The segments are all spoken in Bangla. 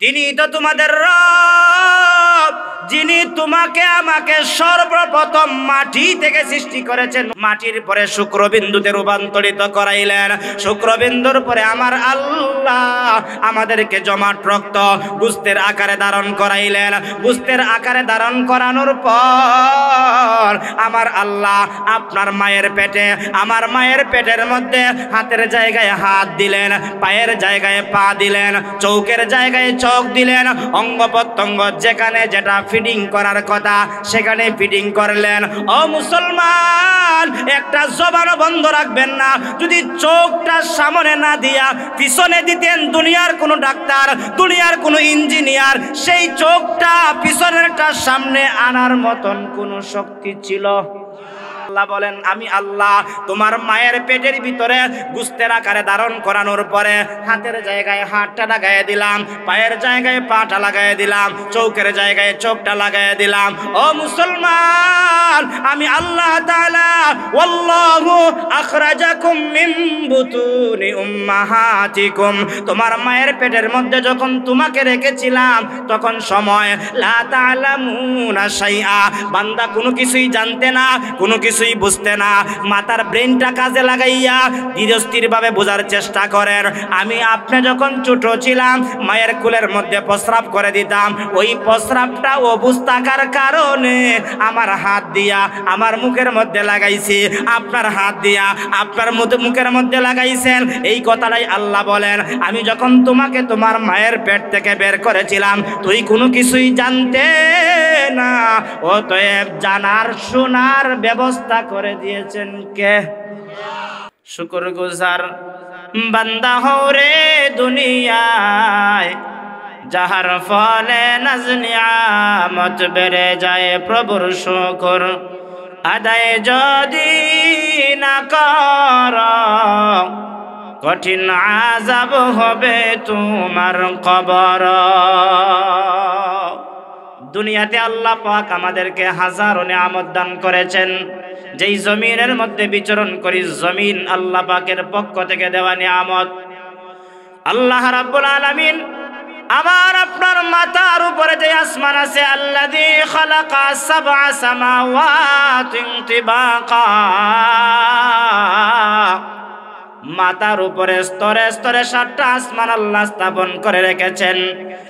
তিনি তো তোমাদের রব, যিনি তোমাকে আমাকে সর্বপ্রথম মাটি থেকে সৃষ্টি করেছেন, মাটির পরে শুক্রবিন্দুতে রূপান্তরিত করাইলেন, শুক্রবিন্দুর পরে আমার আল্লাহ আমাদেরকে জমাট রক্ত গোস্তের আকারে ধারণ করাইলেন, গোস্তের আকারে ধারণ করানোর পর আমার আল্লাহ আপনার মায়ের পেটে, আমার মায়ের পেটের মধ্যে হাতের জায়গায় হাত দিলেন, পায়ের জায়গায় পা দিলেন, চৌকের জায়গায় চোখ দিলেন, অঙ্গ প্রত্যঙ্গ যেখানে যেটা ফিডিং করার কথা সেখানে ফিডিং করলেন। ও মুসলমান, একটা জবানও বন্ধ রাখবেন না। যদি চোখটা সামনে না দিয়া পিছনে দিতেন দুনিয়ার কোনো ডাক্তার, দুনিয়ার কোনো ইঞ্জিনিয়ার সেই চোখটা পিছনেরটা সামনে আনার মতন কোনো শক্তি ছিল? আল্লাহ বলেন, আমি আল্লাহ তোমার মায়ের পেটের ভিতরে গোস্তের আকারে ধারণ করানোর পরে হাতের জায়গায় হাতটা লাগাই দিলাম, পায়ের জায়গায় পাটা লাগাই দিলাম, চোখের জায়গায় চোখটা লাগাই দিলাম। ও মুসলমান, আমি আল্লাহ তাআলা ওয়াল্লাহু আখরাজাকুম মিন বুতুনি উম্মাহাতিকুম, তোমার মায়ের পেটের মধ্যে যখন তোমাকে রেখেছিলাম তখন সময় লা তা'লামুনা শাইআ, বান্দা কোনো কিছুই জানতে না, কোনো কিছুই বুঝতে না। মাথার ব্রেনটা কাজে লাগাইয়া ধীরস্থিরভাবে বোঝার চেষ্টা করেন। আমি আপনি যখন ছোট ছিলাম মায়ের কোলের মধ্যে প্রস্রাব করে দিতাম, ওই প্রস্রাবটা অবুঝ থাকার কারণে আমার হাত দিয়া আমার মুখের মধ্যে লাগাইছি, আপনার হাত দিয়া আপনার মুখের মধ্যে লাগাইছেন। এই কথাটাই আল্লাহ বলেন, আমি যখন তোমাকে তোমার মায়ের পেট থেকে বের করেছিলাম তুই কোনো কিছুই জানতে না, অতএব জানার শোনার ব্যবস্থা করে দিয়েছেন কে? শুকরগুজার বান্দা হও রে দুনিয়ায়, যাহার ফলে নাজ নিয়ামত বেড়ে যায়। প্রভুর শুকর আদায় যদি না কর, কঠিন আযাব হবে তোমার কবর। দুনিয়াতে আল্লাহ পাক আমাদেরকে হাজারো নিয়ামত দান করেছেন। যেই জমিনের মধ্যে বিচরণ করি, জমিন আল্লাহ পাকের পক্ষ থেকে দেওয়া নিয়ামত। আল্লাহ রাব্বুল আলামিন আমার আপনার মাথার উপরে যে আসমান আছে, আল্লাযী খালাকা সাবআ সামাওয়াতিন তিবাকা, মাথার উপরে স্তরে স্তরে 7টা আসমান আল্লাহ স্থাপন করে রেখেছেন।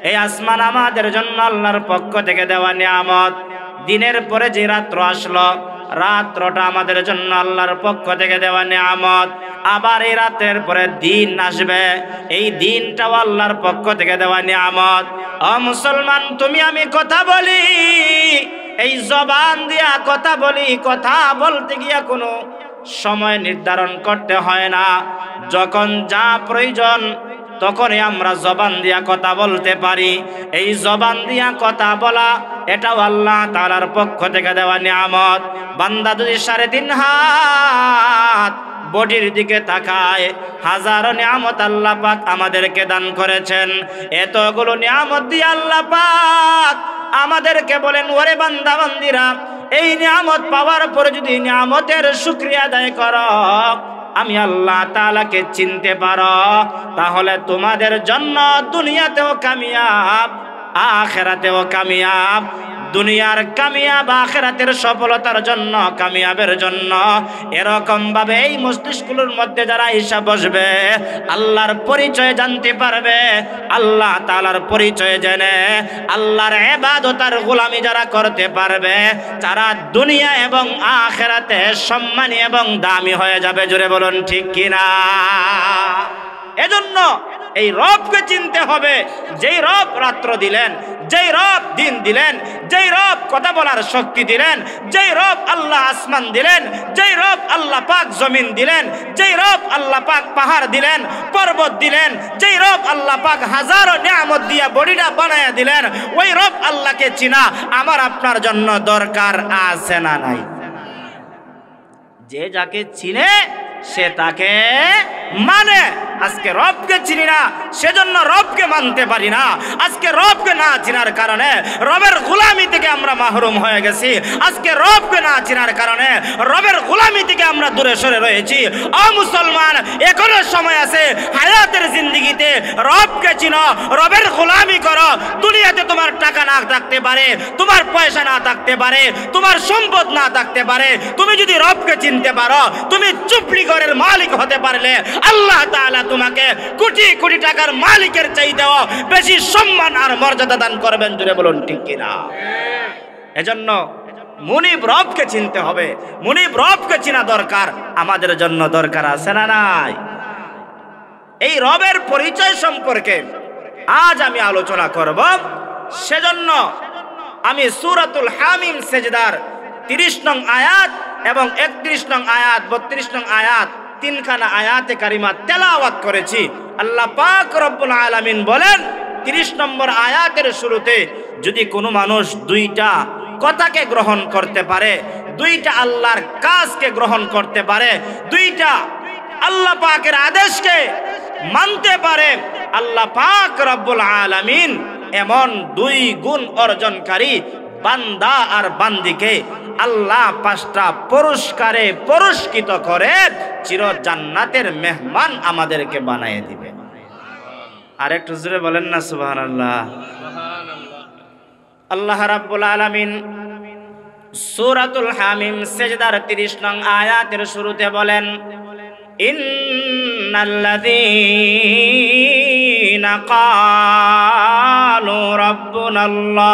এই আসমান আমাদের জন্য আল্লাহর পক্ষ থেকে দেওয়া নিয়ামত। দিনের পরে যে রাত্র আসলো, রাত্রটা আমাদের জন্য আল্লাহর পক্ষ থেকে দেওয়া নিয়ামত। আবার এই রাতের পরে দিন আসবে, এই দিনটাও আল্লাহর পক্ষ থেকে দেওয়া নিয়ামত। ও মুসলমান, তুমি আমি কথা বলি, এই জবান দিয়া কথা বলি, কথা বলতে গিয়া কোনো সময় নির্ধারণ করতে হয় না। যখন যা প্রয়োজন তখনই আমরা জবান দিয়া কথা বলতে পারি। এই জবান দিয়া কথা বলা এটাও আল্লাহ তাআলার পক্ষ থেকে দেওয়া নিয়ামত। বান্দা যদি 3.5 হাত বডির দিকে তাকায়, হাজারো নিয়ামত আল্লাহ পাক আমাদেরকে দান করেছেন। এতগুলো নিয়ামত দিয়ে আল্লাহ পাক আমাদেরকে বলেন, ওরে বান্দা বান্দিরা, এই নিয়ামত পাওয়ার পরে যদি নিয়ামতের শুকরিয়া আদায় করো, আমি আল্লাহ তাআলাকে চিনতে পারো, তাহলে তোমাদের জন্য দুনিয়াতেও কামিয়াব, আখিরাতেও কামিয়াব। দুনিয়ার কামিয়াব, আখিরাতের সফলতার জন্য, কামিয়াবের জন্য এরকম ভাবে এই মস্তিষ্কগুলোর মধ্যে যারা হিসাব বসবে, আল্লাহর পরিচয় জানতে পারবে, আল্লাহ তাআলার পরিচয় জেনে আল্লাহর ইবাদত আর গোলামি যারা করতে পারবে, যারা দুনিয়া এবং আখিরাতে সম্মানী এবং দামি হয়ে যাবে। জোরে বলুন ঠিক কিনা? এজন্য এই রবকে চিনতে হবে, যেই রব রাত্র দিলেন, যেই রব দিন দিলেন, যেই রব কথা বলার শক্তি দিলেন, যেই রব আল্লাহ আসমান দিলেন, যেই রব আল্লাহ পাক জমিন দিলেন, যেই রব আল্লাহ পাক পাহাড় দিলেন, পর্বত দিলেন, যেই রব আল্লাহ পাক হাজারো নিয়ামত দিয়া বডিটা বানায়া দিলেন, ওই রব আল্লাহকে চিনা আমার আপনার জন্য দরকার আছে না নাই? যে যাকে চিনে সে তাকে মানে। আজকে রবকে চিনি না, সেজন্য রবকে মানতে পারি না। আজকে রবকে না চিনার কারণে রবের গোলামি থেকে আমরা মাহরুম হয়ে গেছি। আজকে রবকে না চিনার কারণে রবের গোলামি থেকে আমরা দূরে সরে রয়েছি। ও মুসলমান, এখনো সময় আছে, হায়াতের জিন্দেগিতে রবকে চিনো, রবের গোলামি করো, না থাকতে পারে, তোমার পয়সা না থাকতে পারে, তোমার সম্পদ না থাকতে পারে, তুমি যদি রবকে চিনতে পারো, তুমি চুপড়ি ঘরের মালিক হতে পারলে আল্লাহ তাআলা তোমাকে কোটি কোটি টাকার মালিকের চাইতেও বেশি সম্মান আর মর্যাদা দান করবেন। জুড়ে বলুন ঠিক কিনা? এজন্য মুনিব রবকে চিনতে হবে, মুনিব রবকে চিনা দরকার, আমাদের জন্য দরকার আছে না নাই? এই রবের পরিচয় সম্পর্কে আজ আমি আলোচনা করব। সেজন্য আমি সূরাতুল হামিম সেজদার 30 নং আয়াত এবং 31 নং আয়াত 32 নং আয়াত তিনখানা আয়াতে কারিমা তেলাওয়াত করেছি। আল্লাহ পাক রব্বুল আলামিন বলেন 30 নম্বর আয়াতের শুরুতে, যদি কোনো মানুষ দুইটা কথাকে গ্রহণ করতে পারে, দুইটা আল্লাহর কাজকে গ্রহণ করতে পারে, দুইটা আল্লাহ পাকের আদেশকে মানতে পারে, আল্লাহ পাক রব্বুল আলামিন এমন দুই গুণ অর্জনকারী বান্দা আর বান্দিকে আল্লাহ 5টা পুরস্কারে পুরস্কৃত করে চির জান্নাতের মেহমান আমাদেরকে বানিয়ে দিবে। আর একটু জোরে বলেন না সুবহানাল্লাহ। আল্লাহ রাব্বুল আলামিন সূরাতুল হামিম সেজদার 30 নং আয়াতের শুরুতে বলেন, ইন্নাল্লাযীনা ক্বালু রাব্বুনাল্লাহ।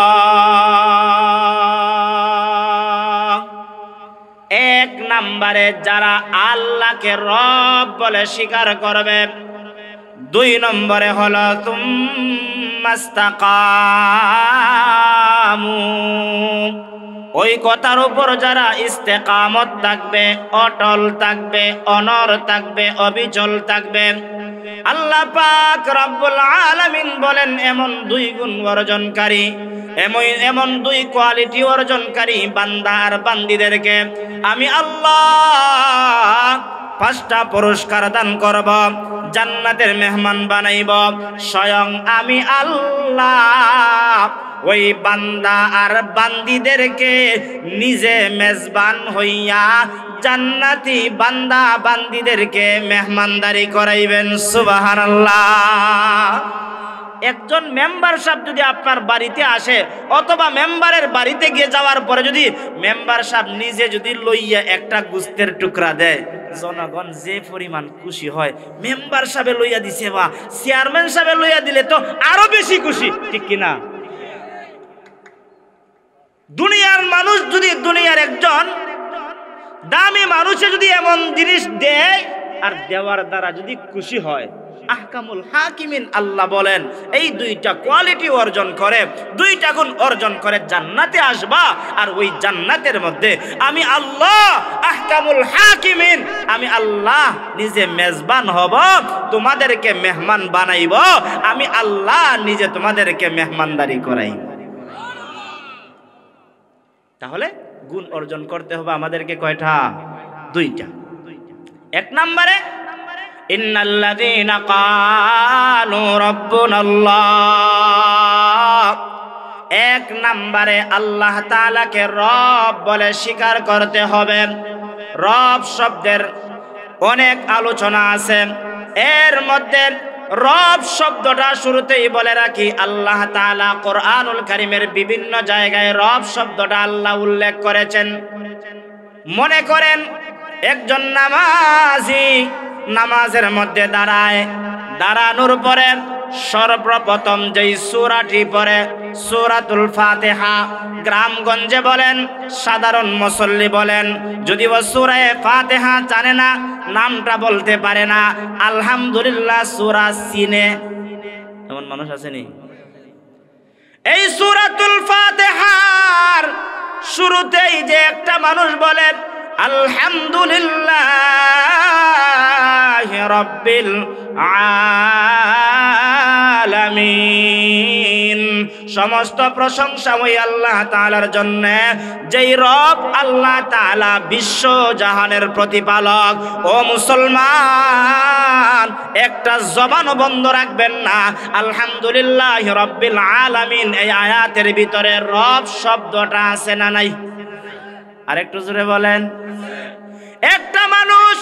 এক নম্বরে যারা আল্লাহকে রব বলে স্বীকার করবে, 2 নম্বরে হলো তুম্মাস্তাকামু, ওই কথার উপর যারা ইস্তেকামত থাকবে, অটল থাকবে, অনর থাকবে, অবিচল থাকবে, আল্লাহ পাক রব্বুল আলামিন বলেন এমন 2 গুণ অর্জনকারী, এমন 2 কোয়ালিটি অর্জনকারী বান্দা আর বান্দীদেরকে আমি আল্লাহ 5টা পুরস্কার দান করব, জান্নাতের মেহমান বানাইব। স্বয়ং আমি আল্লাহ ওই বান্দা আর বান্দীদেরকে নিজে মেজবান হইয়া জান্নাতি বান্দা বান্দীদেরকে মেহমানদারি করাইবেন। সুবহানাল্লাহ। একজন মেম্বার সাহেব যদি আপনার বাড়িতে আসে, অথবা মেম্বারের বাড়িতে গিয়ে যাওয়ার পরে যদি মেম্বার সাহেব নিজে যদি লইয়া একটা গোস্তের টুকরা দেয়, জনগণ যে পরিমাণ খুশি হয়, মেম্বার সাহেব লইয়া দিছে বা চেয়ারম্যান সাহেব লইয়া দিলে তো আরো বেশি খুশি, ঠিক কিনা? দুনিয়ার মানুষ যদি, দুনিয়ার একজন দামি মানুষে যদি এমন জিনিস দেয় আর দেওয়ার দ্বারা যদি খুশি হয়, আহকামুল হাকিমিন আল্লাহ বলেন এই 2টা কোয়ালিটি অর্জন করে, 2টা গুণ অর্জন করে জান্নাতে আসবা। আর ওই জান্নাতের মধ্যে আমি আল্লাহ আহকামুল হাকিমিন, আমি আল্লাহ নিজে মেজবান হব, তোমাদেরকে মেহমান বানাইব, আমি আল্লাহ নিজে তোমাদেরকে মেহমানদারি করাইব। তাহলে গুণ অর্জন করতে হবে আমাদেরকে কয়টা? 2টা। 1 নম্বরে ইন্নাল্লাযীনা ক্বালু রাব্বুনাল্লাহ, 1 নম্বরে আল্লাহ তাআলাকে রব বলে স্বীকার করতে হবে। রব শব্দের অনেক আলোচনা আছে, এর মধ্যে রব শব্দটা শুরুতেই বলে রাখি, আল্লাহ তাআলা কোরআনুল কারীমের বিভিন্ন জায়গায় রব শব্দটা আল্লাহ উল্লেখ করেছেন। মনে করেন একজন নামাজি নামাজের মধ্যে দাঁড়ায়, দাঁড়ানোর পরে সর্বপ্রথম যেই সূরাটি পড়ে সূরাতুল ফাতিহা, গ্রামগঞ্জে বলেন, সাধারণ মুসল্লি বলেন, যদি ও সূরা ফাতিহা জানে না, নামটা বলতে পারে না, আলহামদুলিল্লাহ সূরা চিনে, এমন মানুষ আসেনি? এই সূরাতুল ফাতিহার শুরুতেই যে একটা মানুষ বলে আলহামদুলিল্লাহি রাব্বিল আলামিন, সমস্ত প্রশংসা ওই আল্লাহ তাআলার জন্য, যেই রব আল্লাহ তাআলা বিশ্ব জাহানের প্রতিপালক। ও মুসলমান, একটা জবান বন্ধ রাখবেন না। আলহামদুলিল্লাহি রাব্বিল আলামিন এই আয়াতের ভিতরে রব শব্দটা আছে না নাই? আর একটু জোরে বলেন। একটা মানুষ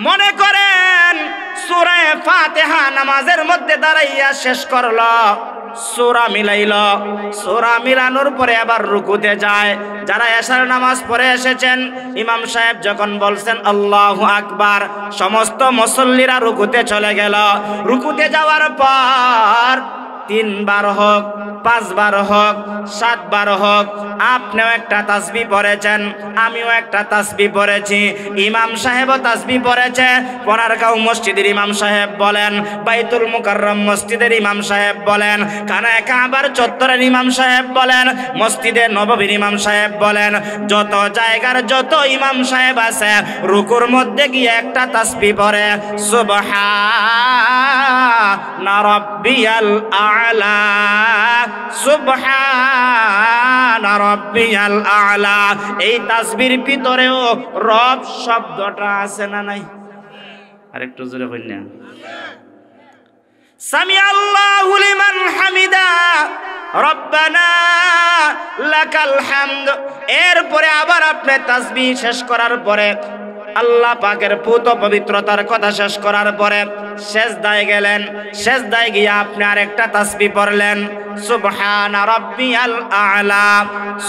মনে করেন সূরা ফাতিহা নামাজের মধ্যে দাঁড়াইয়া শেষ করলো, সূরা মিলাইল, সূরা মিলানোর পরে আবার রুকুতে যায়। যারা এশার নামাজ পড়ে এসেছেন, ইমাম সাহেব যখন বলছেন আল্লাহু আকবার, সমস্ত মুসল্লিরা রুকুতে চলে গেল। রুকুতে যাওয়ার পর 3 বার হোক, 5 বার হোক, 7 বার হোক, আপনিও একটা তাসবিহ পড়েছেন, আমিও একটা তাসবিহ পড়েছি, ইমাম সাহেবও তাসবিহ পড়েছে। পনারগাঁও মসজিদের ইমাম সাহেব বলেন, বাইতুল মুকাররম মসজিদের ইমাম সাহেব বলেন, খানায়ে কাবার চত্বরের ইমাম সাহেব বলেন, মসজিদে নববীর ইমাম সাহেব বলেন, যত জায়গার যত ইমাম সাহেব আছে, রুকুর মধ্যে গিয়ে একটা তাসবিহ পড়ে, সুবহানা রাব্বিয়াল আ'লা, সুবহানা রাব্বিয়াল আ'লা। এই তাসবিহর ভিতরেও রব শব্দটা আছে না নাই? আরেকটু জোরে বলেন না। সামি আল্লাহু লিমান হামিদা, রব্বানা লাকাল হামদ। এরপরে আবার আপনি তাসবিহ শেষ করার পরে, আল্লাহ পাকের পুত পবিত্রতার কথা শেষ করার পরে সেজদায় গেলেন। সেজদায় গিয়ে আপনি আরেকটা তাসবিহ পড়লেন, সুবহানা রাব্বিয়াল আ'লা,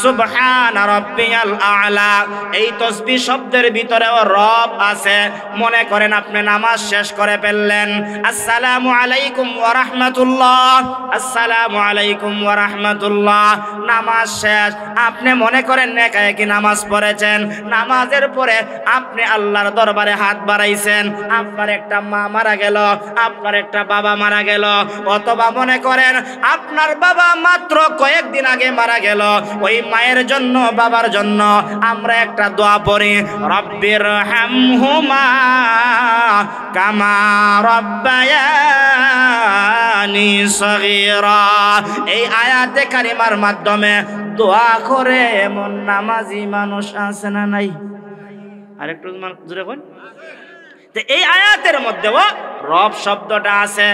সুবহানা রাব্বিয়াল আ'লা। এই তাসবিহ শব্দের ভিতরেও রব আছে। মনে করেন আপনি নামাজ শেষ করে ফেললেন, আসসালামু আলাইকুম ওয়া রাহমাতুল্লাহ, আসসালামু আলাইকুম ওয়া রাহমাতুল্লাহ, নামাজ শেষ। আপনি মনে করেন একা একই নামাজ পড়েছেন। নামাজের পরে আপনি আল্লাহর দরবারে হাত বাড়াইছেন। আপনার একটা মা মারা গেল, আপনার একটা বাবা মারা গেল, অথবা মনে করেন আপনার বাবা মাত্র কয়েকদিন আগে মারা গেল। ওই মায়ের জন্য, বাবার জন্য আমরা একটা দোয়া পড়ি, রব্বির হামহুমা কামা রব্বায়ানি সগীরা। এই আয়াতে কারিমার মাধ্যমে দোয়া করে এমন নামাজি মানুষ আছে না নাই? আরেকটু জোরে বল। এই আয়াতের মধ্যেও রব শব্দটা আছে।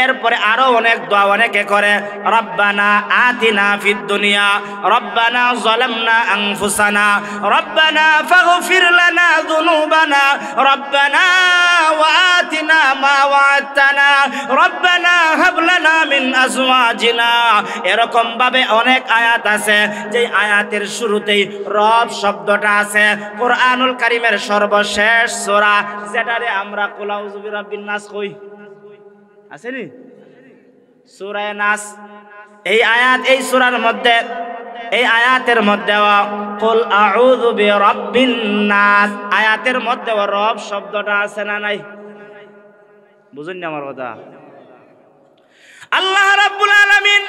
এরপরে আরো অনেক দোয়া অনেকে করে, রব্বানা আতিনা ফিদ দুনিয়া, রব্বানা যালামনা আনফুসানা, রব্বানা ফাগফির লানা যুনুবানা, রব্বানা ওয়া আতিনা মা ওয়া'আদতানা, রব্বানা হাব লানা মিন আজওয়াজিনা। এরকম ভাবে অনেক আয়াত আছে যে আয়াতের শুরুতেই রব শব্দটা আছে। কোরআনুল কারীমের সর্বশেষ সূরা, যেটারে আমরা কুল আউযু বিরাব্বিন নাস কই, আছে নি? সূরা নাস। এই আয়াত, এই সূরার মধ্যে, এই আয়াতের মধ্যে কুল আউযু বিরাব্বিন নাস আয়াতের মধ্যে রব শব্দটা আছে না নাই? বুঝুন না আমার কথা? আল্লাহ রাব্বুল আলামিন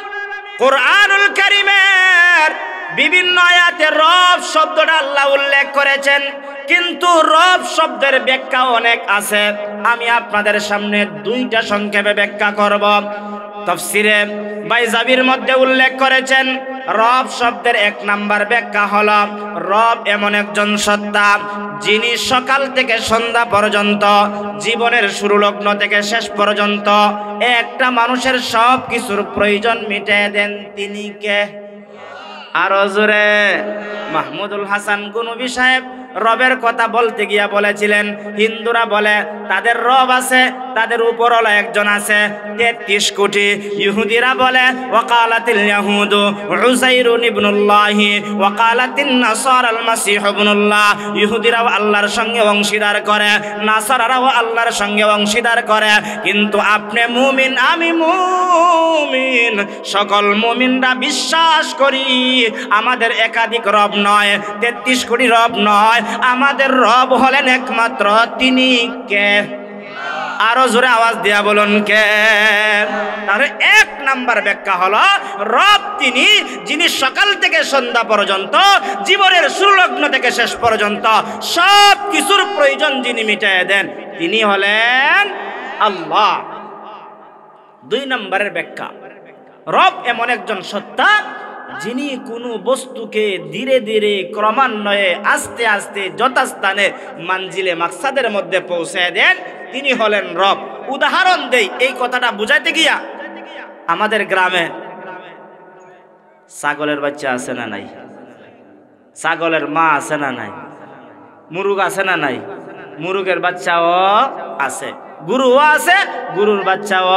কোরআনুল কারীমের বিভিন্ন আয়াতে রব শব্দটা আল্লাহ উল্লেখ করেছেন, কিন্তু রব শব্দের ব্যাখ্যা অনেক আছে। আমি আপনাদের সামনে 2টা সংক্ষেপে ব্যাখ্যা করব। তাফসিরে বাইজাবির মধ্যে উল্লেখ করেছেন, রব শব্দের 1 নাম্বার ব্যাখ্যা হলো, রব এমন একজন সত্তা যিনি সকাল থেকে সন্ধ্যা পর্যন্ত, জীবনের শুরু লগ্ন থেকে শেষ পর্যন্ত একটা মানুষের সব কিছুর প্রয়োজন মিটিয়ে দেন। তিনি কে? আরো জোরে। মাহমুদুল হাসান গনবী সাহেব রবের কথা বলতে গিয়া বলেছিলেন, হিন্দুরা বলে তাদের রব আছে, তাদের উপরওয়ালা একজন আছে 33 কোটি। ইহুদিরা বলে ওয়াকালাতিল ইয়াহুদু উযাইরুন ইবনুল্লাহ ওয়াকালাতিন নাসারাল মাসীহ ইবনুল্লাহ। ইহুদিরাও আল্লাহর সঙ্গে অংশীদার করে, নাসারারাও আল্লাহর সঙ্গে অংশীদার করে। কিন্তু আপনি মুমিন, আমি মুমিন, সকল মুমিনরা বিশ্বাস করি আমাদের একাধিক রব নয়, 33 কোটি রব নয়, আমাদের রব হলেন একমাত্র। তিনি কে? আরো জোরে আওয়াজ দিয়া বলুন কে? তাহলে 1 নাম্বার ব্যাখ্যা হলো, রব তিনি যিনি সকাল থেকে সন্ধ্যা পর্যন্ত, জীবনের শুরু লগ্ন থেকে শেষ পর্যন্ত সব কিছুর প্রয়োজন যিনি মিটিয়ে দেন, তিনি হলেন আল্লাহ। 2 নম্বরের ব্যাখ্যা, রব এমন একজন সত্তা যিনি কোনো বস্তুকে ধীরে ধীরে, ক্রমান্বয়ে, আস্তে আস্তে যথাস্থানে মানজিলে মাকসাদের মধ্যে পৌঁছে দেন, তিনি হলেন রব। উদাহরণ দেই এই কথাটা বুঝাইতে গিয়া। আমাদের গ্রামে ছাগলের বাচ্চা আছে না নাই? ছাগলের মা আছে না নাই? মুরগ আছে না নাই? মুরগের বাচ্চাও আছে, গরুও আছে, গরুর বাচ্চাও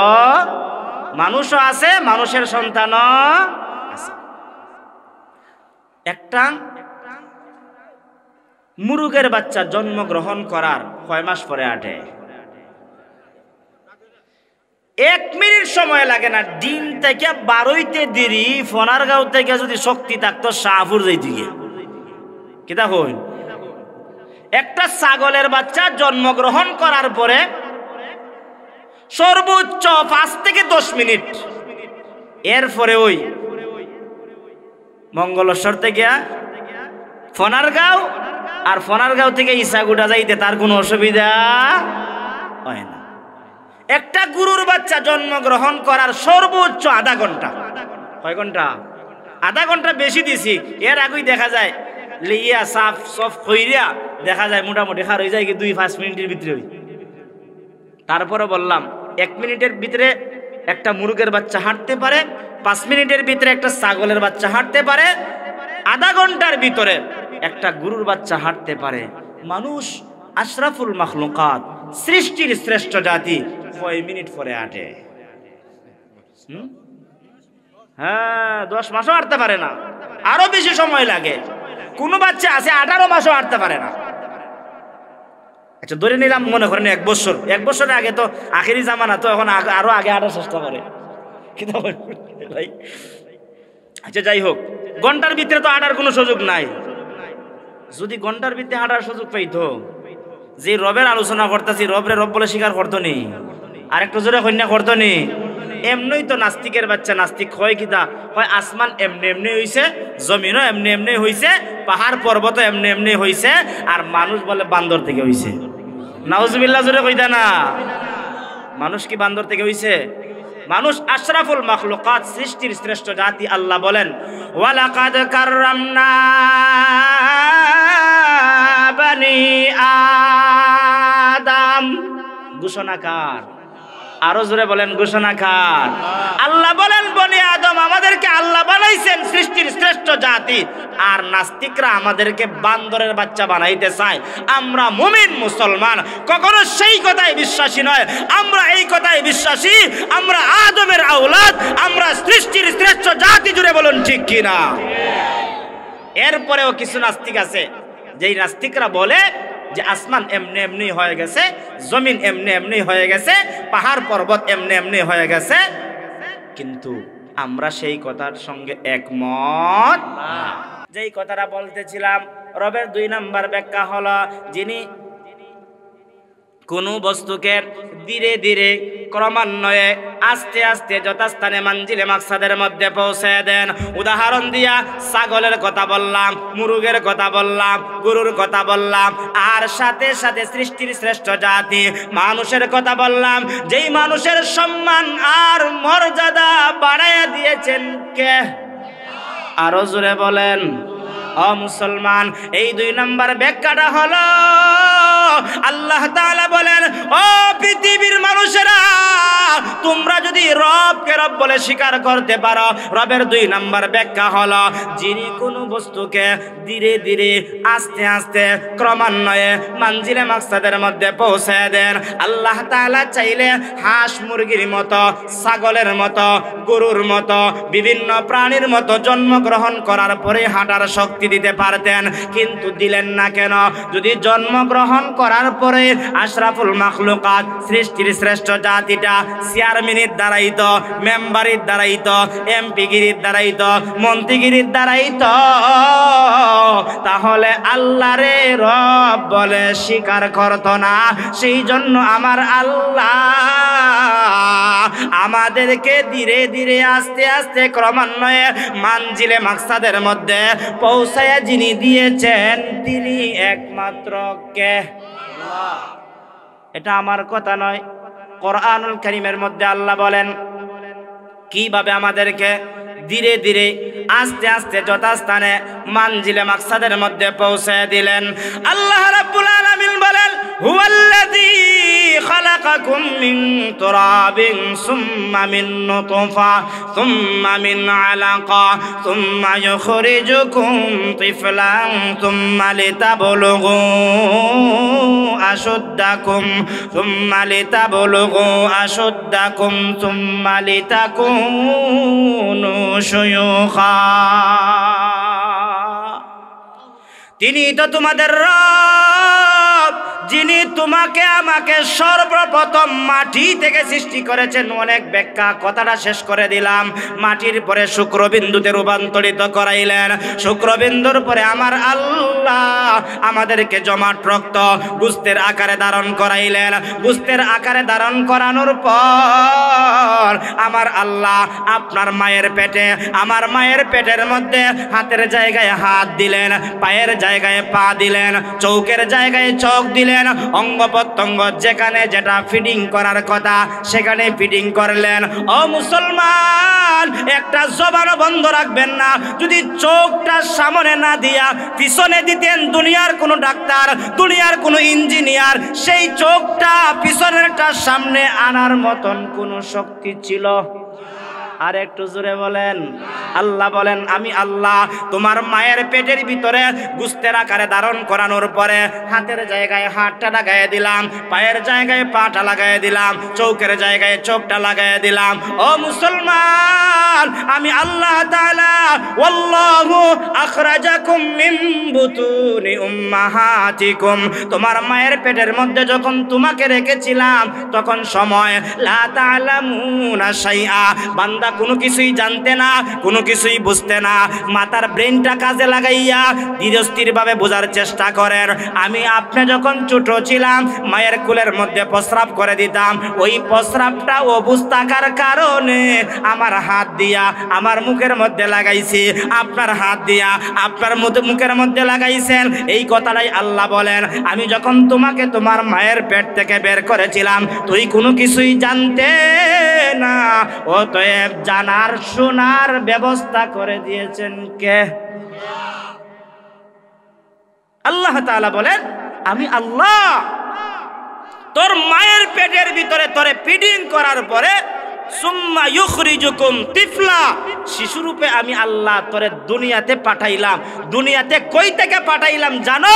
মানুষও আছে, মানুষের সন্তানও আছে। একটা মুরগের বাচ্চা জন্মগ্রহণ করার কয় মাস পরে আটে? 1 মিনিট সময় লাগে না। ডিম থেকে বারোইতে দেরি, ফোনারগাঁও থেকে যদি শক্তি থাকতো শাহপুর যাইতে গিয়ে কিতা হইন। একটা ছাগলের বাচ্চা জন্মগ্রহণ করার পরে সর্বোচ্চ 5 থেকে 10 মিনিট, এরপরে ওই মঙ্গলেশ্বর থেকে ফোনারগাঁও আর ফোনারগাঁও থেকে ইসাগুড়া যাইতে তার কোনো অসুবিধা হয় না। একটা গরুর বাচ্চা জন্মগ্রহণ করার সর্বোচ্চ আধা ঘন্টা। কয় ঘন্টা? আধা ঘন্টা বেশি দিছি। এর আগেই দেখা যায় লিয়া সাফ সফ কইরা দেখা যায় মোটামুটি খার হয়ে যায় কি 2-5 মিনিটের ভিতরে। তারপরে বললাম 1 মিনিটের ভিতরে একটা মুরগের বাচ্চা হাঁটতে পারে, 5 মিনিটের ভিতরে একটা ছাগলের বাচ্চা হাঁটতে পারে, আধা ঘন্টার ভিতরে একটা গরুর বাচ্চা হাঁটতে পারে। মানুষ আশরাফুল মাখলুকাত, সৃষ্টির শ্রেষ্ঠ জাতি, কয় মিনিট পরে হাঁটে? হ্যাঁ, 10 মাসও হাঁটতে পারে না, আরো বেশি সময় লাগে। কোন বাচ্চা আছে 18 মাসও হাঁটতে পারে না। আচ্ছা ধরে নিলাম, মনে করেন 1 বছর। 1 বছরের আগে তো আখেরি জামানা, তো এখন আরো আগে হাঁটার চেষ্টা করে। আচ্ছা যাই হোক, ঘন্টার ভিতরে তো হাঁটার কোনো সুযোগ নাই। যদি ঘন্টার ভিতরে হাঁটার সুযোগ পাইতো, যে রবের আলোচনা করতেছি, রবরে রব বলে স্বীকার করতো নি? আরেকটু জোরে কন্যা করতো নি? এমনই তো নাস্তিকের বাচ্চা নাস্তিক হয় কিতা হয়, আসমান এমনি এমনি হইছে, জমিনও এমনি এমনি হইছে, পাহাড় পর্বত এমনি এমনি হইছে, আর মানুষ বলে বান্দর থেকে হইছে। নাউজুবিল্লাহ, জোরে কইতা না? মানুষ কি বান্দর থেকে হইছে? মানুষ আশরাফুল মাখলুকাত, সৃষ্টির শ্রেষ্ঠ জাতি। আল্লাহ বলেন ওয়ালাকাদ কাররামনা বানি আদম। ঘোষণাকার, আরো জোরে বলেন ঘোষণাকার। আল্লাহ বলেন বনি আদম আমাদেরকে আল্লাহ বানাইছেন সৃষ্টির শ্রেষ্ঠ জাতি, আর নাস্তিকরা আমাদেরকে বান্দরের বাচ্চা বানাইতে চায়। আমরা মুমিন মুসলমান কখনো সেই কথায় বিশ্বাসী নয়, আমরা এই কথায় বিশ্বাসী আমরা আদমের আওলাদ, আমরা সৃষ্টির শ্রেষ্ঠ জাতি। জুড়ে বলুন ঠিক কিনা? এরপরেও কিছু নাস্তিক আছে, যেই নাস্তিকরা বলে যে আসমান এমনি এমনি হয়ে গেছে, জমিন এমনি এমনি হয়ে গেছে, পাহাড় পর্বত এমনি এমনি হয়ে গেছে, কিন্তু আমরা সেই কথার সঙ্গে একমত না। যেই কথাটা বলতেছিলাম, রবের 2 নম্বর ব্যাখ্যা হলো যিনি কোন বস্তুকে ধীরে ধীরে ক্রমান্বয়ে আস্তে আস্তে যথাস্থানে মানজিলে মাকসাদের মধ্যে পৌঁছে দেন। উদাহরণ দিয়া ছাগলের কথা বললাম, মুরগের কথা বললাম, গরুর কথা বললাম, আর সাথে সাথে সৃষ্টির শ্রেষ্ঠ জাতি মানুষের কথা বললাম। যেই মানুষের সম্মান আর মর্যাদা বাড়াইয়া দিয়েছেন কে? আরো জোরে বলেন ও মুসলমান। এই 2 নম্বর ব্যাখ্যাটা হলো আল্লাহ তাআলা বলেন, ও পৃথিবীর মানুষেরা, তোমরা যদি রবকে রব বলে স্বীকার করতে পারো, রবের 2 নম্বর ব্যাখ্যা হলো যিনি কোনো বস্তুকে ধীরে ধীরে আস্তে আস্তে ক্রমান্বয়ে মানজিলে মাকসাদের মধ্যে পৌঁছে দেন। আল্লাহ তাআলা চাইলে হাঁস মুরগির মতো, ছাগলের মতো, গরুর মতো, বিভিন্ন প্রাণীর মতো জন্মগ্রহণ করার পরে হাঁটার শক্তি দিতে পারতেন, কিন্তু দিলেন না কেন? যদি জন্মগ্রহণ করার পরে আশরাফুল মাখলুকাত, সৃষ্টির শ্রেষ্ঠ জাতিটা চেয়ারম্যানের দাঁড়াইতো, মেম্বারের দাঁড়াইতো, এমপিগিরির দাঁড়াইতো, মন্ত্রীগিরির দাঁড়াইতো, তাহলে আল্লাহরে রব বলে স্বীকার করত না। সেই জন্য আমার আল্লাহ আমাদেরকে ধীরে ধীরে আস্তে আস্তে ক্রমান্বয়ে মানজিলে মাকসাদের মধ্যে পৌঁছায়া যিনি দিয়েছেন তিনি একমাত্র কে? এটা আমার কথা নয়, কোরআনুল কারীমের মধ্যে আল্লাহ বলেন কিভাবে আমাদেরকে ধীরে ধীরে আস্তে আস্তে যথাস্থানে মানজিলে মাকসাদের মধ্যে পৌঁছে দিলেন। আল্লাহ রাব্বুল আলামিন বলেন হুয়াল্লাযী খালাকাকুম মিন তুরাবিন সুম্মা মিন নুতফা সুম্মা মিন আলাকা সুম্মা ইউখরিজুকুম তিফলান সুম্মা লিতাবলুগু আশুদ্দাকুম সুম্মা লিতাবলুগু আশুদ্দাকুম সুম্মা লিতাকুনু শুয়ুখা। তিনি তো তোমাদের রব, যিনি তোমাকে আমাকে সর্বপ্রথম মাটি থেকে সৃষ্টি করেছেন। অনেক ব্যাখ্যা, কথাটা শেষ করে দিলাম। মাটির পরে শুক্রবিন্দুতে রূপান্তরিত করাইলেন। শুক্রবিন্দুর পরে আমার আল্লাহ আমাদেরকে জমাট রক্ত গোস্তের আকারে ধারণ করাইলেন। গোস্তের আকারে ধারণ করানোর পর আমার আল্লাহ আপনার মায়ের পেটে, আমার মায়ের পেটের মধ্যে হাতের জায়গায় হাত দিলেন, পায়ের জায়গায় পা দিলেন, চৌকের জায়গায় চোখ দিলেন, অঙ্গ প্রত্যঙ্গ যেখানে যেটা ফিডিং করার কথা সেখানে ফিডিং করলেন। ও মুসলমান, একটা জবান বন্ধ রাখবেন না। যদি চোখটা সামনে না দিয়া পিছনে দিতেন দুনিয়ার কোনো ডাক্তার, দুনিয়ার কোনো ইঞ্জিনিয়ার সেই চোখটা পিছনেরটা সামনে আনার মতন কোনো শক্তি ছিল? আর একটু জোরে বলেন। আল্লাহ বলেন, আমি আল্লাহ তোমার মায়ের পেটের ভিতরে গোস্তের আকারে ধারণ করানোর পরে হাতের জায়গায় হাতটা লাগাই দিলাম, পায়ের জায়গায় পাটা লাগাই দিলাম, চোখের জায়গায় চোখটা লাগাই দিলাম। ও মুসলমান, আমি আল্লাহ তাআলা ওয়াল্লাহু আখরাজাকুম মিন বুতুনি উম্মাহাতিকুম, তোমার মায়ের পেটের মধ্যে যখন তোমাকে রেখেছিলাম তখন সময় লা তা'লামুনা শাইআ, বান্দা কোনো কিছুই জানতে না, কোনো কিছুই বুঝতে না। মাথার ব্রেনটা কাজে লাগাইয়া ধীরস্থিরভাবে বোঝার চেষ্টা করেন। আমি আপনি যখন ছোট ছিলাম মায়ের কোলের মধ্যে প্রস্রাব করে দিতাম, ওই প্রস্রাবটা অবুঝ থাকার কারণে আমার হাত দিয়া আমার মুখের মধ্যে লাগাইছি, আপনার হাত দিয়া আপনার মুখের মধ্যে লাগাইছেন। এই কথাটাই আল্লাহ বলেন, আমি যখন তোমাকে তোমার মায়ের পেট থেকে বের করেছিলাম তুই কোনো কিছুই জানতে না, অতএব জানার শোনার ব্যবস্থা করে দিয়েছেন কে? আল্লাহ তাআলা বলেন, আমি আল্লাহ তোর মায়ের পেটের ভিতরে তোরে ফিডিং করার পরে সুম্মা ইউখরিজুকুম তিফলা, শিশুরূপে আমি আল্লাহ তোরে দুনিয়াতে পাঠাইলাম। দুনিয়াতে কই থেকে পাঠাইলাম জানো?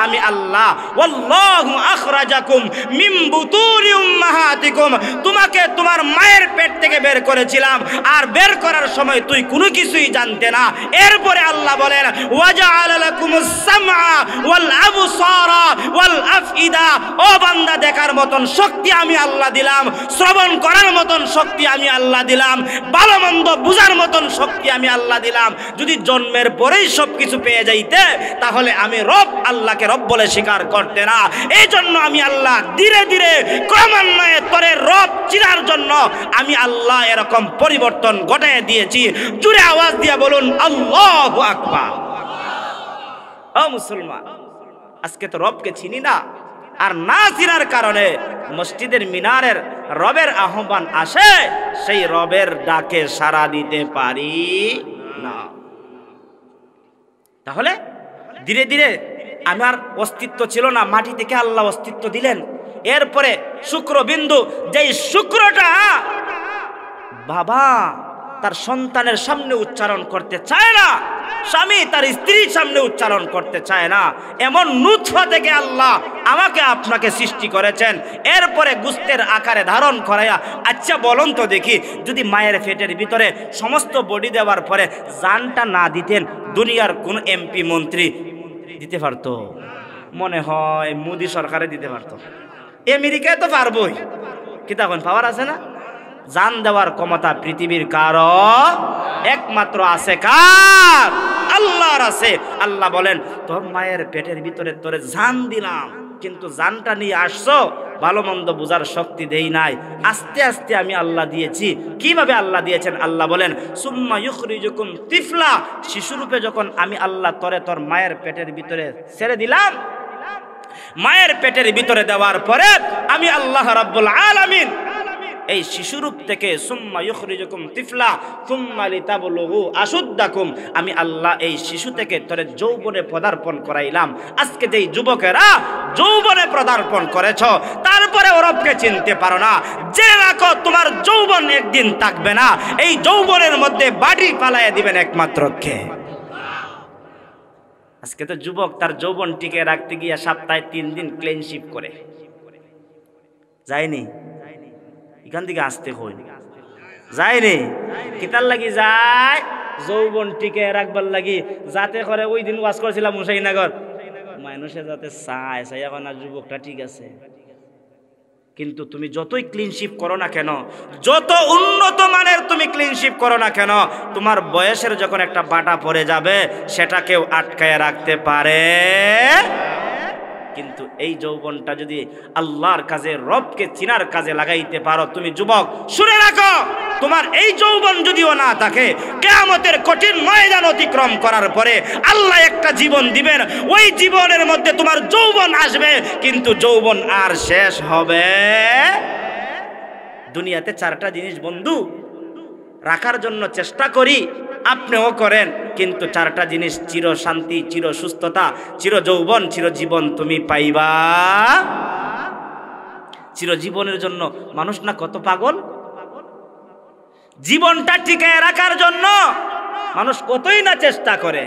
আমি আল্লাহ ওয়াল্লাহু আখরাজাকুম মিন বুতুনি উম্মাহাতিকুম, তোমাকে তোমার মায়ের পেট থেকে বের করেছিলাম। আর বের করার সময় তুই কোনো কিছুই জানতে না। এরপরে আল্লাহ বলেন, ওয়াজআলা লাকুমুস সামআ ওয়াল আবসারা ওয়াল আফইদা, ও বান্দা দেখার মতন শক্তি আমি আল্লাহ দিলাম, শ্রবণ করার মতন শক্তি আমি আল্লাহ দিলাম, ভালো মন্দ বুঝার মতন শক্তি আমি আল্লাহ দিলাম। যদি জন্মের পরেই সব কিছু পেয়ে যাইতে তাহলে আমি রব আল্লাহকে রব বলে স্বীকার করতে না। এই জন্য আমি আল্লাহ ধীরে ধীরে ক্রমান্বয়ে তোরে রব চিনার জন্য আমি আল্লাহ এরকম পরিবর্তন ঘটায় দিয়েছি। জোরে আওয়াজ দিয়ে বলুন আল্লাহু আকবার। ও মুসলমান, আজকে তো রবকে চিনি না, আর না চিনার কারণে মসজিদের মিনারের রবের আহ্বান আসে, সেই রবের ডাকে সাড়া দিতে পারি না। তাহলে ধীরে ধীরে আমার অস্তিত্ব ছিল না, মাটি থেকে আল্লাহ অস্তিত্ব দিলেন। এরপরে শুক্রবিন্দু, যেই শুক্রটা বাবা তার সন্তানের সামনে উচ্চারণ করতে চায় না, স্বামী তার স্ত্রীর সামনে উচ্চারণ করতে চায় না, এমন নুতফা থেকে আল্লাহ আমাকে আপনাকে সৃষ্টি করেছেন। এরপরে গোস্তের আকারে ধারণ করাইয়া, আচ্ছা বলুন তো দেখি, যদি মায়ের পেটের ভিতরে সমস্ত বডি দেওয়ার পরে জানটা না দিতেন দুনিয়ার কোন এমপি মন্ত্রী দিতে পারতো? মনে হয় মোদি সরকারে দিতে পারতো, আমেরিকায় তো পারবই, কি তখন পাওয়ার আছে না? জান দেওয়ার ক্ষমতা পৃথিবীর কারো একমাত্র আছে কার? আল্লাহর আছে। আল্লাহ বলেন, তোর মায়ের পেটের ভিতরে তোরে জান দিলাম, কিন্তু জানটা নিয়ে আসছো, ভালো মন্দ বুঝার শক্তি দেই নাই, আস্তে আস্তে আমি আল্লাহ দিয়েছি। কিভাবে আল্লাহ দিয়েছেন? আল্লাহ বলেন, সুম্মা ইউখরিজুকুম তিফলা, শিশুরূপে যখন আমি আল্লাহ তোরে তোর মায়ের পেটের ভিতরে ছেড়ে দিলাম, মায়ের পেটের ভিতরে দেওয়ার পরে আমি আল্লাহ রাব্বুল আলামিন এই শিশুরূপ থেকে সুম্মা ইউখরিজুকুম তিফলা সুম্মা লিতাবলুগু আশুদ্দাকুম, আমি আল্লাহ এই শিশু থেকে তোরে যৌবনে পদার্পণ করাইলাম। আজকে যেই যুবকেরা যৌবনে পদার্পণ করেছ, তারপরে রবকে চিনতে পারো না, যে রাখো তোমার যৌবন একদিন থাকবে না। এই যৌবনের মধ্যে বাড়ি পালাইয়া দিবেন একমাত্র কে? আজকে তো যুবক তার যৌবন টিকে রাখতে গিয়া সপ্তাহে 3 দিন ক্লিনশিপ করে যায়নি, এখান থেকে আসতে হয়নি, যায়নি কিতার লাগি যায়, যৌবন টিকে রাখবার লাগি, যাতে করে ওই দিন ওয়াজ করেছিলাম মুসাইনগর, মানুষে যাতে চায় এখন আর যুবকটা ঠিক আছে। কিন্তু তুমি যতই ক্লিনশিপ করো না কেন, যত উন্নত মানের তুমি ক্লিনশিপ করো না কেন, তোমার বয়সের যখন একটা বাটা পড়ে যাবে সেটা কেউ আটকায় রাখতে পারে। কিন্তু এই যৌবনটা যদি আল্লাহর কাজে, রবকে চিনার কাজে লাগাইতে পারো, তুমি যুবক শুনে রাখো, তোমার এই যৌবন যদিও না থাকে, কিয়ামতের কঠিন ময়দান অতিক্রম করার পরে আল্লাহ একটা জীবন দিবেন, ওই জীবনের মধ্যে তোমার যৌবন আসবে, কিন্তু যৌবন আর শেষ হবে। দুনিয়াতে 4টা জিনিস বন্ধু রাখার জন্য চেষ্টা করি, আপনিও করেন, কিন্তু 4টা জিনিস চির শান্তি, চির সুস্থতা, চির যৌবন, চিরজীবন তুমি পাইবা। চিরজীবনের জন্য মানুষ না কত পাগল, জীবনটা টিকায় রাখার জন্য মানুষ কতই না চেষ্টা করে,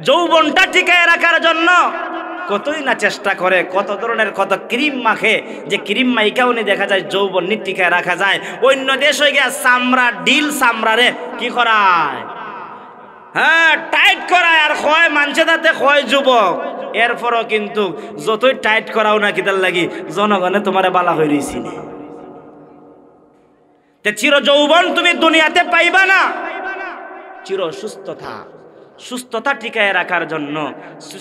যৌবনটা টিকায় রাখার জন্য কতই না চেষ্টা করে, কত ধরনের কত ক্রিম মাখে, যে ক্রিম মাইকাও নি দেখা যায় যৌবন টিকায় রাখা যায়। অন্য দেশ হয়ে গিয়া চামড়া, ডিল চামড়ারে কি করায়, হ্যাঁ টাইট করায়, আর হয় মানছে তাতে হয় যুবক। এরপরও কিন্তু যতই টাইট করাও না কিতার লাগি জনগণে তোমারে বালা হয়ে রয়েছি। চির যৌবন তুমি দুনিয়াতে পাইবা না, চির সুস্থতা, সুস্থতা টিকায় রাখার জন্য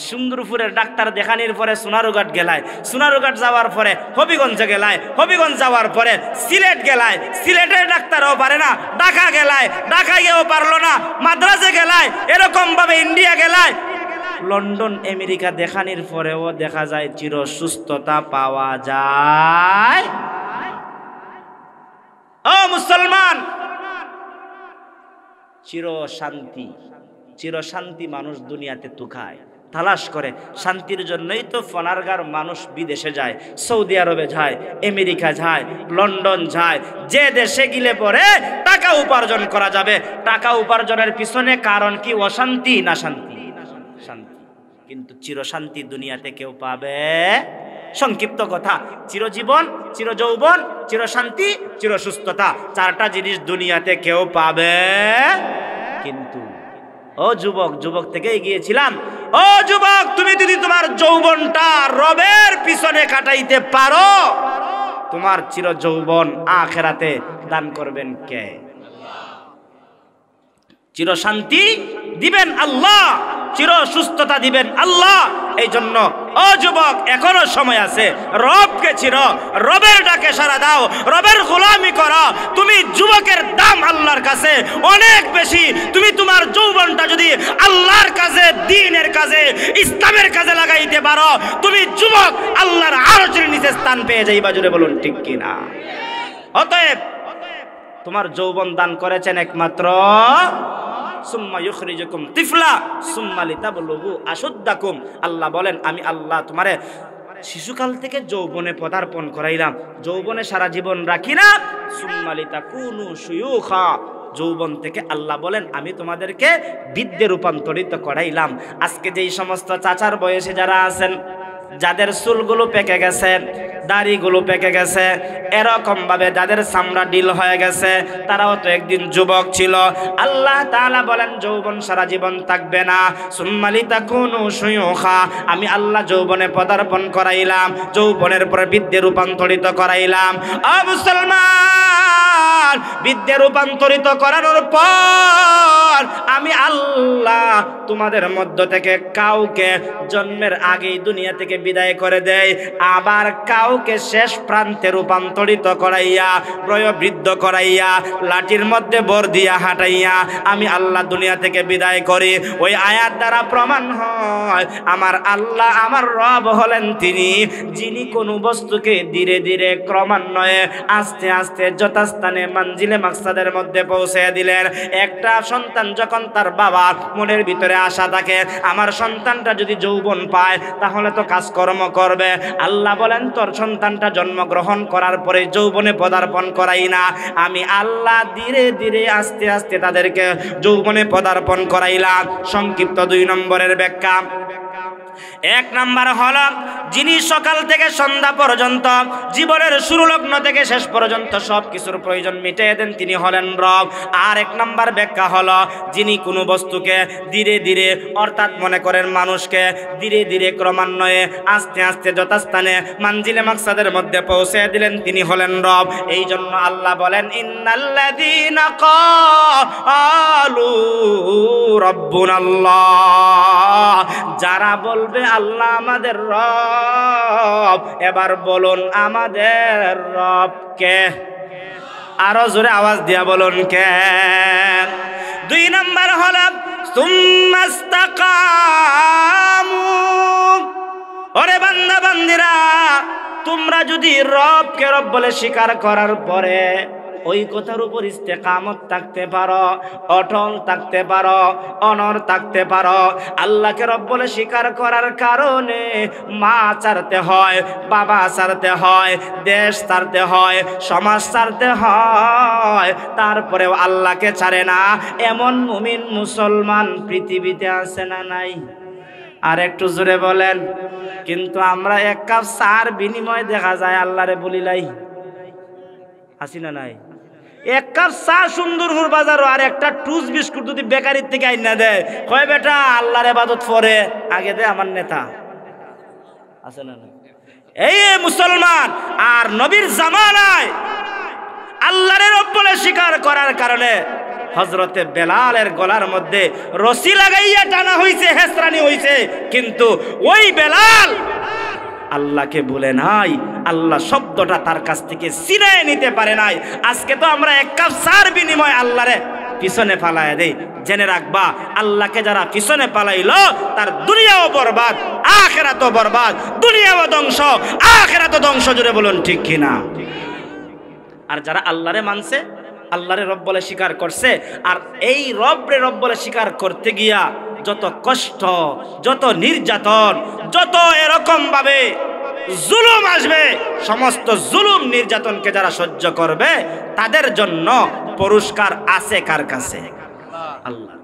সুন্দরপুরের ডাক্তার দেখানির পরে সোনারুঘাট গেলায়, সোনারুঘাট যাওয়ার পরে হবিগঞ্জে গেলায়, হবিগঞ্জ যাওয়ার পরে সিলেট গেলায়, সিলেটের ডাক্তারও পারে না, ঢাকা গেলায়, ঢাকা গিয়েও পারলো না, মাদ্রাসে গেলায়, এরকম ভাবে ইন্ডিয়া গেলায়, লন্ডন আমেরিকা দেখানির পরেও দেখা যায় চির সুস্থতা পাওয়া যায়। ও মুসলমান, চির শান্তি, চির শান্তি মানুষ দুনিয়াতে তুখায়, তালাশ করে। শান্তির জন্যই তো ফনারগার মানুষ বিদেশে যায়, সৌদি আরবে যায়, আমেরিকা যায়, লন্ডন যায়, যে দেশে গেলে পরে টাকা উপার্জন করা যাবে। টাকা উপার্জনের পিছনে কারণ কি? অশান্তি না শান্তি? শান্তি। কিন্তু চিরশান্তি দুনিয়াতে কেউ পাবে? সংক্ষিপ্ত কথা, চিরজীবন, চিরযৌবন, চিরশান্তি, চিরসুস্থতা, 4টা জিনিস দুনিয়াতে কেউ পাবে। কিন্তু ও যুবক, যুবক থেকেই গিয়েছিলাম, ও যুবক, তুমি যদি তোমার যৌবনটা রবের পিছনে কাটাইতে পারো, তোমার চির যৌবন আখিরাতে দান করবেন কে? চির শান্তি দিবেন আল্লাহ, চির সুস্থতা দিবেন আল্লাহ। এই জন্য ও যুবক, এখনো সময় আছে, রবকে চিনো, রবের ডাকে সাড়া দাও, রবের গোলামি করো। তুমি যুবকের দাম আল্লাহর কাছে অনেক বেশি। তুমি তোমার যৌবনটা যদি আল্লাহর কাছে, দ্বীনের কাছে, ইসলামের কাছে লাগাইতে পারো, তুমি যুবক আল্লাহর আরশের নিচে স্থান পেয়ে যাইবা। জুড়ে বলুন ঠিক কিনা? অতএব তোমার যৌবন দান করেছেন একমাত্র সুম্মা ইউখরিজুকুম তিফলা সুম্মা লিতাবলুগু আশুদ্দাকুম। আল্লাহ বলেন, আমি আল্লাহ তোমারে শিশুকাল থেকে যৌবনে পদার্পণ করাইলাম, যৌবনে সারা জীবন রাখি না। সুম্মা লিতাকুনু শুয়ুখা, যৌবন থেকে আল্লাহ বলেন আমি তোমাদেরকে বৃদ্ধে রূপান্তরিত করাইলাম। আজকে যেই সমস্ত চাচার বয়সে যারা আছেন, যাদের চুলগুলো পেকে গেছে, দাড়িগুলো পেকে গেছে, এরকম ভাবে যাদের চামড়া ডিল হয়ে গেছে, তারাও তো একদিন যুবক ছিল। আল্লাহ তাআলা বলেন যৌবন সারা জীবন থাকবে না। সুম্মা লিতাকুনু শুয়ুখা, আমি আল্লাহ যৌবনে পদার্পণ করাইলাম, যৌবনের পরে বৃদ্ধে রূপান্তরিত করাইলাম। ও মুসলমান, বৃদ্ধে রূপান্তরিত করানোর পর আমি আল্লাহ তোমাদের মধ্য থেকে কাউকে জন্মের আগেই দুনিয়া থেকে বিদায় করে দেয়, আবার কাউকে শেষ প্রান্তে রূপান্তরিত করাইয়া বয়োবৃদ্ধ করাইয়া লাঠির মধ্যে বর দিয়া হাঁটাইয়া আমি আল্লাহ দুনিয়া থেকে বিদায় করি। ওই আয়াত দ্বারা প্রমাণ হয় আমার আল্লাহ আমার রব হলেন তিনি, যিনি কোনো বস্তুকে ধীরে ধীরে ক্রমান্বয়ে আস্তে আস্তে যথাস্থানে মানজিলে মাকসাদের মধ্যে পৌঁছে দিলেন। একটা সন্তান যখন তার বাবা মনের ভিতরে আশা থাকে আমার সন্তানটা যদি যৌবন পায় তাহলে তো কাজকর্ম করবে, আল্লাহ বলেন তোর সন্তানটা জন্মগ্রহণ করার পরে যৌবনে পদার্পণ করাই না, আমি আল্লাহ ধীরে ধীরে আস্তে আস্তে তাদেরকে যৌবনে পদার্পণ করাইলাম। সংক্ষিপ্ত 2 নম্বরের ব্যাখ্যা। 1 নাম্বার হলো যিনি সকাল থেকে সন্ধ্যা পর্যন্ত জীবনের শুরু লগ্ন থেকে শেষ পর্যন্ত সব কিছুর প্রয়োজন মিটিয়ে দেন তিনি হলেন রব। আর 1 নাম্বার ব্যাখ্যা হলো যিনি কোনো বস্তুকে ধীরে ধীরে অর্থাৎ মনে করেন মানুষকে ধীরে ধীরে ক্রমান্বয়ে আস্তে আস্তে যথাস্থানে মানজিলে মাকসাদের মধ্যে পৌঁছে দিলেন তিনি হলেন রব। এই জন্য আল্লাহ বলেন ইন্নাল্লাযীনা ক্বালু রাব্বুনাল্লাহ, যারা বলবে আল্লাহ আমাদের রব, এবার বলুন আমাদের রব কে? আরো জোরে আওয়াজ দিয়া বলুন কে? 2 নাম্বার হলো সুম্মাস্তাকামু, ওরে বান্দা বান্দিরা তোমরা যদি রবকে রব বলে স্বীকার করার পরে ওই কথার উপর ইস্তেকামত থাকতে পারো, অটল থাকতে পারো, অনর থাকতে পারো, আল্লাহকে রব বলে স্বীকার করার কারণে মা ছাড়তে হয়, বাবা ছাড়তে হয়, দেশ ছাড়তে হয়, সমাজ ছাড়তে হয়, তারপরেও আল্লাহকে ছাড়ে না এমন মুমিন মুসলমান পৃথিবীতে আছে না নাই? আর একটু জোরে বলেন। কিন্তু আমরা 1 কাপ চার বিনিময়ে দেখা যায় আল্লাহরে বলিলাই, আসি না নাই? 1 কাপ চা সুন্দরপুর বাজারও আর একটা টুস বিস্কুট যদি বেকারির থেকে আইনা দেয় কয় বেটা আল্লাহর ইবাদত করে আগে দে আমার নেতা, আছে না নাই? এই মুসলমান আর নবীর জামানায় আল্লাহর রব বলে স্বীকার করার কারণে হযরতে বেলালের গলার মধ্যে রশি লাগাইয়া টানা হইছে, হেসরানি হইছে, কিন্তু ওই বেলাল আল্লাহকে বলে নাই, আল্লাহ শব্দটা তার কাছ থেকে ছিনিয়ে নিতে পারে নাই। আজকে তো আমরা 1 কাপ চার বিনিময় আল্লাহরে পিছনে পালায় দেই। জেনে রাখবা আল্লাহকে যারা পিছনে পালাইলো তার দুনিয়াও বরবাদ আখিরাতও বরবাদ, দুনিয়াও ধ্বংস আখিরাতও ধ্বংস। জুড়ে বলুন ঠিক কিনা? আর যারা আল্লাহরে মানছে, আল্লাহরে রব বলে স্বীকার করছে, আর এই রবরে রব বলে স্বীকার করতে গিয়া যত কষ্ট, যত নির্যাতন, যত এরকম ভাবে জুলুম আসবে, সমস্ত জুলুম নির্যাতনকে যারা সহ্য করবে তাদের জন্য পুরস্কার আছে কার কাছে? আল্লাহ।